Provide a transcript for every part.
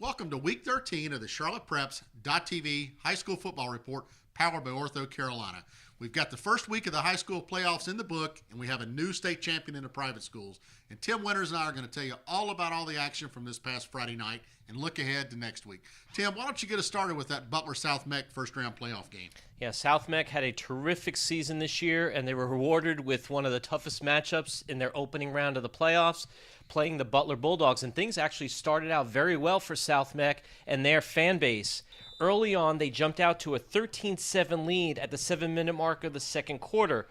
Welcome to Week 13 of the Charlotte Preps.TV High School Football Report, powered by Ortho Carolina. We've got the first week of the high school playoffs in the book, and we have a new state champion in the private schools. And Tim Winters and I are going to tell you all about all the action from this past Friday night and look ahead to next week. Tim, why don't you get us started with that Butler-South Meck first-round playoff game? Yeah, South Meck had a terrific season this year, and they were rewarded with one of the toughest matchups in their opening round of the playoffs, playing the Butler Bulldogs. And things actually started out very well for South Meck and their fan base. Early on, they jumped out to a 13-7 lead at the 7-minute mark of the second quarter.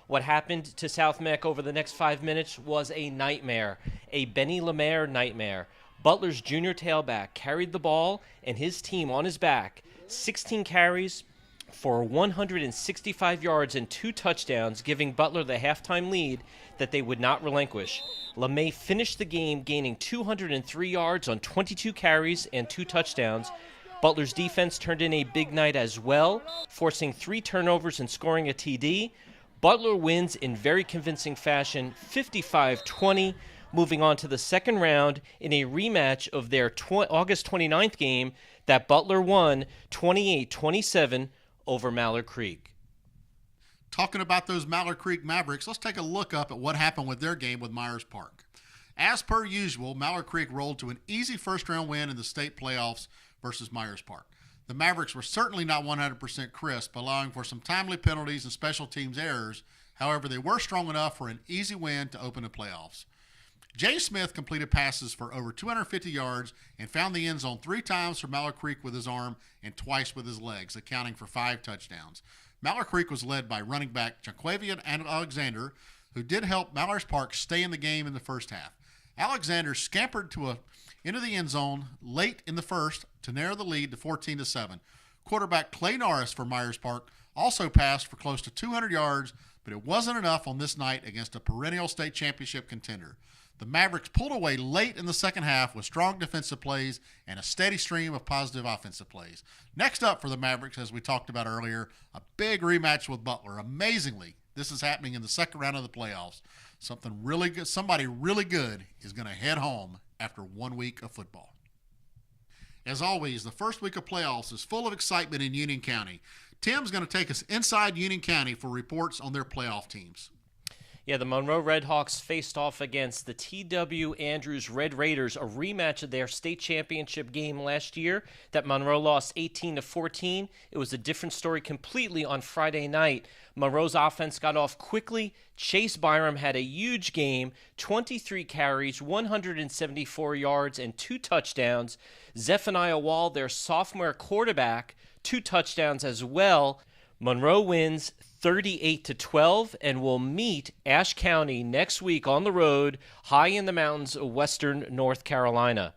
What happened to South Meck over the next 5 minutes was a nightmare, a Benny Lemaire nightmare. Butler's junior tailback carried the ball and his team on his back, 16 carries for 165 yards and 2 touchdowns, giving Butler the halftime lead that they would not relinquish. LeMay finished the game gaining 203 yards on 22 carries and 2 touchdowns. Butler's defense turned in a big night as well, forcing 3 turnovers and scoring a TD. Butler wins in very convincing fashion, 55-20, moving on to the second round in a rematch of their August 29th game that Butler won 28-27 over Mallard Creek. Talking about those Mallard Creek Mavericks, let's take a look up at what happened with their game with Myers Park. As per usual, Mallard Creek rolled to an easy first-round win in the state playoffs versus Myers Park. The Mavericks were certainly not 100% crisp, allowing for some timely penalties and special teams errors. However, they were strong enough for an easy win to open the playoffs. Jay Smith completed passes for over 250 yards and found the end zone 3 times for Mallard Creek with his arm and twice with his legs, accounting for 5 touchdowns. Mallard Creek was led by running back Jaquavian Alexander, who did help Myers Park stay in the game in the first half. Alexander scampered into the end zone late in the first to narrow the lead to 14-7. Quarterback Clay Norris for Myers Park also passed for close to 200 yards, but it wasn't enough on this night against a perennial state championship contender. The Mavericks pulled away late in the second half with strong defensive plays and a steady stream of positive offensive plays. Next up for the Mavericks, as we talked about earlier, a big rematch with Butler. Amazingly, this is happening in the second round of the playoffs. Somebody really good is going to head home after 1 week of football. As always, the first week of playoffs is full of excitement in Union County. Tim's going to take us inside Union County for reports on their playoff teams. Yeah, the Monroe Redhawks faced off against the T.W. Andrews Red Raiders, a rematch of their state championship game last year that Monroe lost 18-14. It was a different story completely on Friday night. Monroe's offense got off quickly. Chase Byram had a huge game, 23 carries, 174 yards, and 2 touchdowns. Zephaniah Wall, their sophomore quarterback, 2 touchdowns as well. Monroe wins 38-12 and will meet Ashe County next week on the road, high in the mountains of western North Carolina.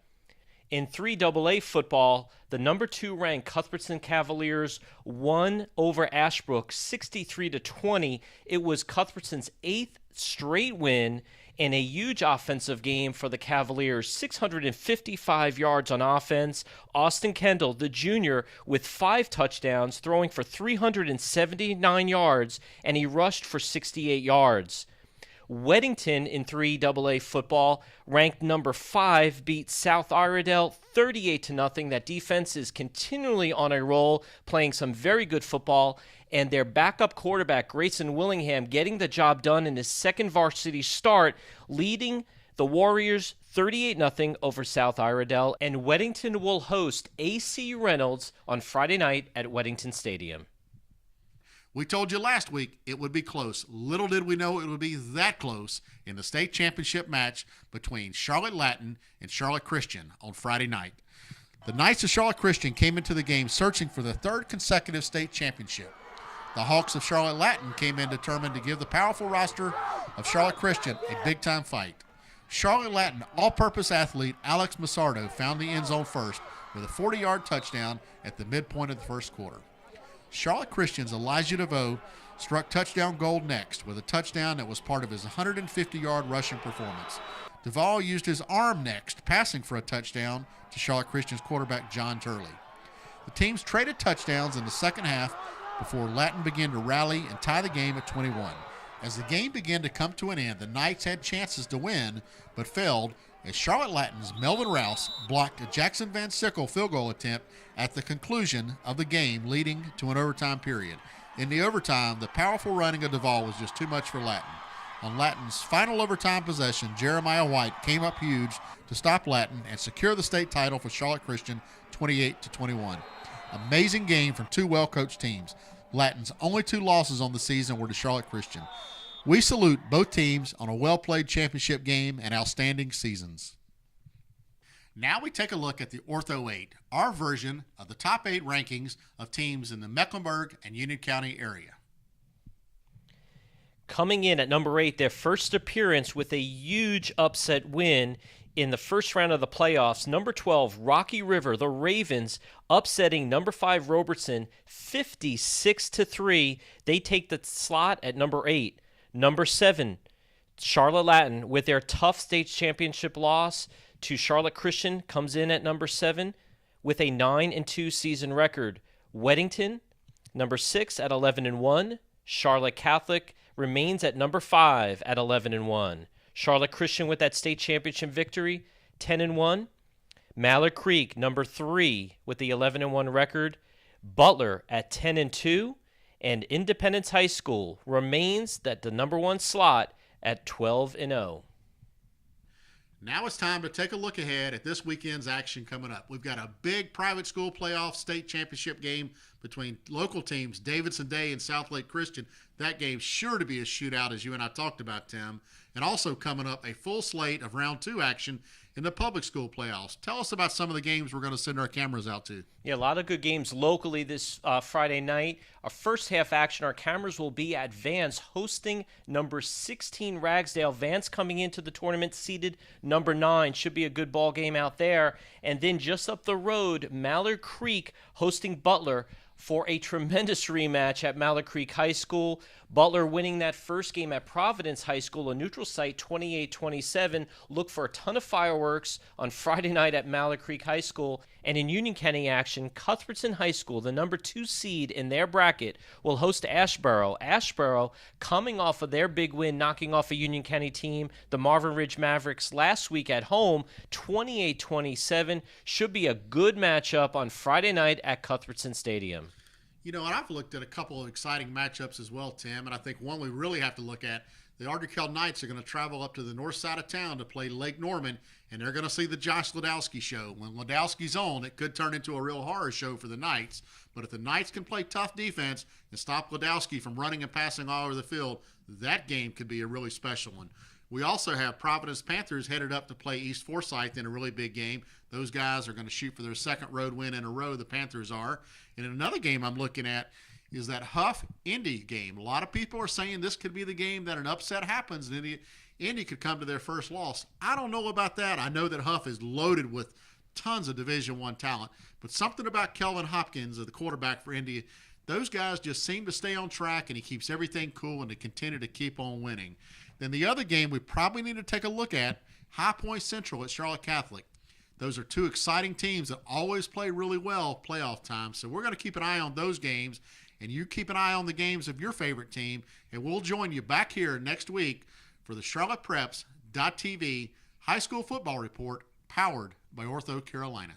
In 3AA football, the number 2 ranked Cuthbertson Cavaliers won over Ashbrook 63-20. It was Cuthbertson's 8th straight win and a huge offensive game for the Cavaliers. 655 yards on offense. Austin Kendall, the junior, with 5 touchdowns, throwing for 379 yards, and he rushed for 68 yards. Weddington in 3AA football, ranked number 5, beat South Iredell 38-0. That defense is continually on a roll, playing some very good football, and their backup quarterback, Grayson Willingham, getting the job done in his second varsity start, leading the Warriors 38-0 over South Iredell, and Weddington will host A.C. Reynolds on Friday night at Weddington Stadium. We told you last week it would be close. Little did we know it would be that close in the state championship match between Charlotte Latin and Charlotte Christian on Friday night. The Knights of Charlotte Christian came into the game searching for the 3rd consecutive state championship. The Hawks of Charlotte Latin came in determined to give the powerful roster of Charlotte Christian a big-time fight. Charlotte Latin all-purpose athlete Alex Massardo found the end zone first with a 40-yard touchdown at the midpoint of the first quarter. Charlotte Christian's Elijah DeVoe struck touchdown gold next with a touchdown that was part of his 150-yard rushing performance. DeVoe used his arm next, passing for a touchdown to Charlotte Christian's quarterback John Turley. The teams traded touchdowns in the second half before Latin began to rally and tie the game at 21. As the game began to come to an end, the Knights had chances to win, but failed as Charlotte Latin's Melvin Rouse blocked a Jackson Van Sickle field goal attempt at the conclusion of the game, leading to an overtime period. In the overtime, the powerful running of Duvall was just too much for Latin. On Latin's final overtime possession, Jeremiah White came up huge to stop Latin and secure the state title for Charlotte Christian 28-21. Amazing game from two well-coached teams. Latin's only 2 losses on the season were to Charlotte Christian. We salute both teams on a well-played championship game and outstanding seasons. Now we take a look at the Ortho 8, our version of the top 8 rankings of teams in the Mecklenburg and Union County area. Coming in at number 8, their first appearance with a huge upset win in the first round of the playoffs, number 12, Rocky River, the Ravens, upsetting number 5, Robertson, 56-3. They take the slot at number 8. Number 7, Charlotte Latin, with their tough state championship loss to Charlotte Christian, comes in at number 7 with a 9-2 season record. Weddington, number 6 at 11-1. Charlotte Catholic remains at number 5 at 11-1. Charlotte Christian with that state championship victory, 10-1. Mallard Creek, number 3 with the 11-1 record. Butler at 10-2. And Independence High School remains at the number 1 slot at 12-0. Now it's time to take a look ahead at this weekend's action coming up. We've got a big private school playoff state championship game between local teams, Davidson Day and South Lake Christian. That game's sure to be a shootout, as you and I talked about, Tim. And also coming up, a full slate of round 2 action in the public school playoffs. Tell us about some of the games we're going to send our cameras out to. Yeah, a lot of good games locally this Friday night. Our first half action, our cameras will be at Vance hosting number 16 Ragsdale. Vance coming into the tournament seeded number 9. Should be a good ball game out there. And then just up the road, Mallard Creek hosting Butler for a tremendous rematch at Mallard Creek High School. Butler winning that first game at Providence High School, a neutral site, 28-27. Look for a ton of fireworks on Friday night at Mallard Creek High School. And in Union County action, Cuthbertson High School, the number 2 seed in their bracket, will host Ashboro. Ashboro coming off of their big win, knocking off a Union County team, the Marvin Ridge Mavericks, last week at home, 28-27. Should be a good matchup on Friday night at Cuthbertson Stadium. You know, and I've looked at a couple of exciting matchups as well, Tim, and I think one we really have to look at, the Ardrey Knights are going to travel up to the north side of town to play Lake Norman, and they're going to see the Josh Ladowski show. When Ladowski's on, it could turn into a real horror show for the Knights, but if the Knights can play tough defense and stop Ladowski from running and passing all over the field, that game could be a really special one. We also have Providence Panthers headed up to play East Forsyth in a really big game. Those guys are going to shoot for their second road win in a row, the Panthers are. And another game I'm looking at is that Huff-Indy game. A lot of people are saying this could be the game that an upset happens and Indy could come to their first loss. I don't know about that. I know that Huff is loaded with tons of Division I talent, but something about Kelvin Hopkins, the quarterback for Indy, those guys just seem to stay on track, and he keeps everything cool and to continue to keep on winning. Then the other game we probably need to take a look at, High Point Central at Charlotte Catholic. Those are two exciting teams that always play really well playoff time. So we're going to keep an eye on those games, and you keep an eye on the games of your favorite team, and we'll join you back here next week for the CharlottePreps.tv High School Football Report, powered by Ortho Carolina.